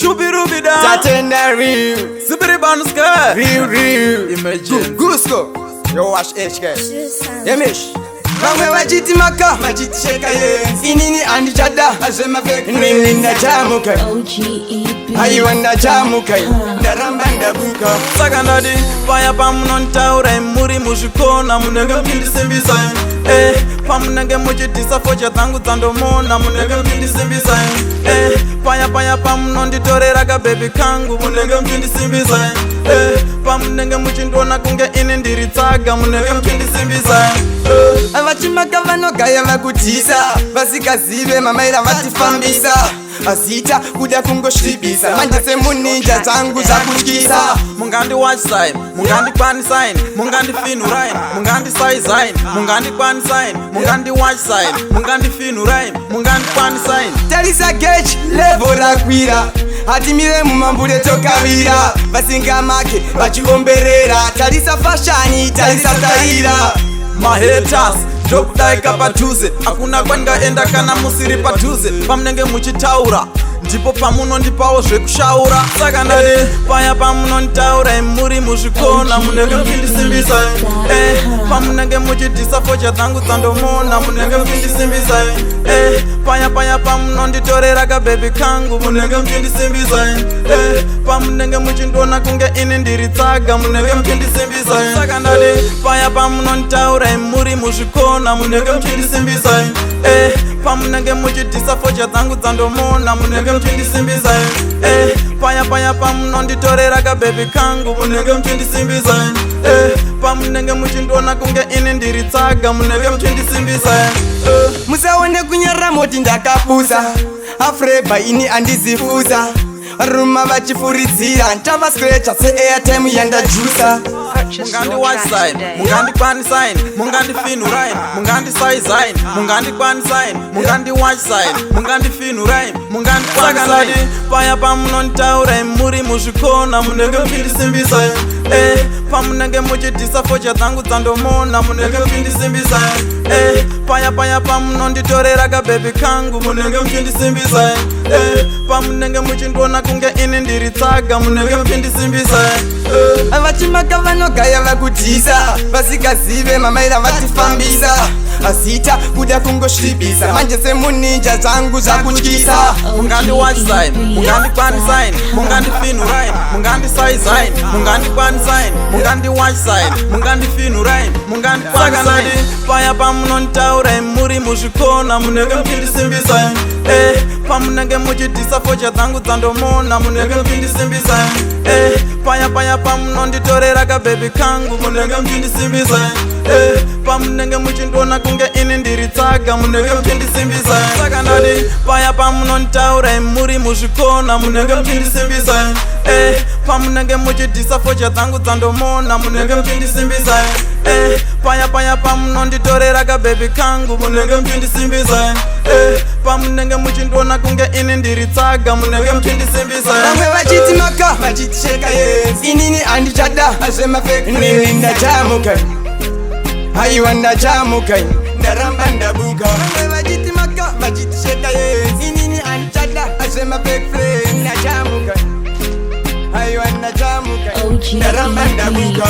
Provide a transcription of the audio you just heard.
Shubirubida Tatenda real Zibiribanska real Imagine Gusto Yo wash HK Yemish Mamwe wajiti maka Majiti sheka ye Inini andi chada Azema fek Nini na jamu kai Hayiwa na jamu kai Daramba ndabuka Sakandadi Paya pamunon taure Muri mushikona Munenge mkindi simbisa pamunenge muchitisa focha tangu dzandomona munenge mkindi simbisa paya pamunonditorera kabebi kangu munenge mkindi simbisa pamunenge muchindona kunge ini ndiri tsaga munenge mkindi simbisa Avachimaka vanogaya vakutisa vasikazive mamaira vatifambisa asita kuda kungosvibisa manje semuninja dzangu zvakutyisa mungandi watchsign mungandi kwanisign mungandi finurain mungandi sizein mungandi kwanisign mungandi watchsign mungandi finurain mungandi kwanisign tarisa gauge level rakwira hatimire mumambure tokavira vasingamake vachiomberera tarisa fashani tarisa taira mahaters ndokudaika padhuze hakuna kwangaenda kana musiri padhuze pamunenge muchitaura ndipo pamunondipawo zvekushaura saka ndati paya pamunonditaura muri muzvikona munenge muchindisimbisa pamunenge muchidhisa focha dzangu dzandomona munenge muchindisimbisa paya pamunonditorera kabebi kangu munenge muchindisimbisa pamunenge muchindiona kunge ini ndiri tsaga munenge muchindisimbisa saka ndati paya pamunonditaura muri muzvikona munenge muchindisimbisa pamunenge muchidhisa focha dzangu dzandomona munenge muchindisimbisa paya pamunonditorera kabebi kangu munenge muchindisimbisa pamunenge muchindiona kunge ini ndiri tsaga munenge muchindisimbisa musaone kunyarira moti ndakabusa Frebah ini andizifuza ruma vachifuridzira ntava scratcha seairtime yandajusa mungandi watchsign mungandi kwanisign mungandi finurain mungandi sizein mungandi kwanisign mungandi watchsign mungandi finurain mungandi kwanisign paya pamunonditaura muri muzvikona munenge muchindisimbisa pamunenge muchidhisa focha dzangu dzandomona munenge muchindisimbisa paya pamunonditorera kabebi kangu munenge muchindisimbisa pamunenge muchindiona kunge ini ndiri tsaga munenge muchindisimbisa avachimaka vanogaya vakudhisa vasikazive mamaira vatifambisa asita kuda kungosvibisa manje semuninja dzangu zvakutyisa mungandi watchsign mungandi kwanisign mungandi finurain mungandi sizein mungandi kwanisign mungandi watchsign mungandi finurain mungandi kwanisign paya pamunonditaura muri muzvikona munenge muchindisimbisa pamunenge muchidhisa focha dzangu dzandomona munenge muchindisimbisa paya pamunonditorera kabebi kangu munenge muchindisimbisa pamunenge muchindiona kunge ini ndiri tsaga munenge muchindisimbisa saka ndati paya pamunonditaura muri muzvikona munenge muchindisimbisa pamunenge muchidhisa focha dzangu dzandomona munenge muchindisimbisa paya pamunonditorera kabebi kangu munenge muchindisimbisa pamunenge muchindiona kunge ini ndiri tsaga munenge muchindisimbisa vamwe vachiti maka vachitisheka inini andichada azvemafek nini ndachamuka hayiwa ndachamuka ndaramba ndabuka vamwe vachiti maka vachitisheka inini andichada azvemafek ndachamuka hayiwa ndachamuka ndaramba ndabuka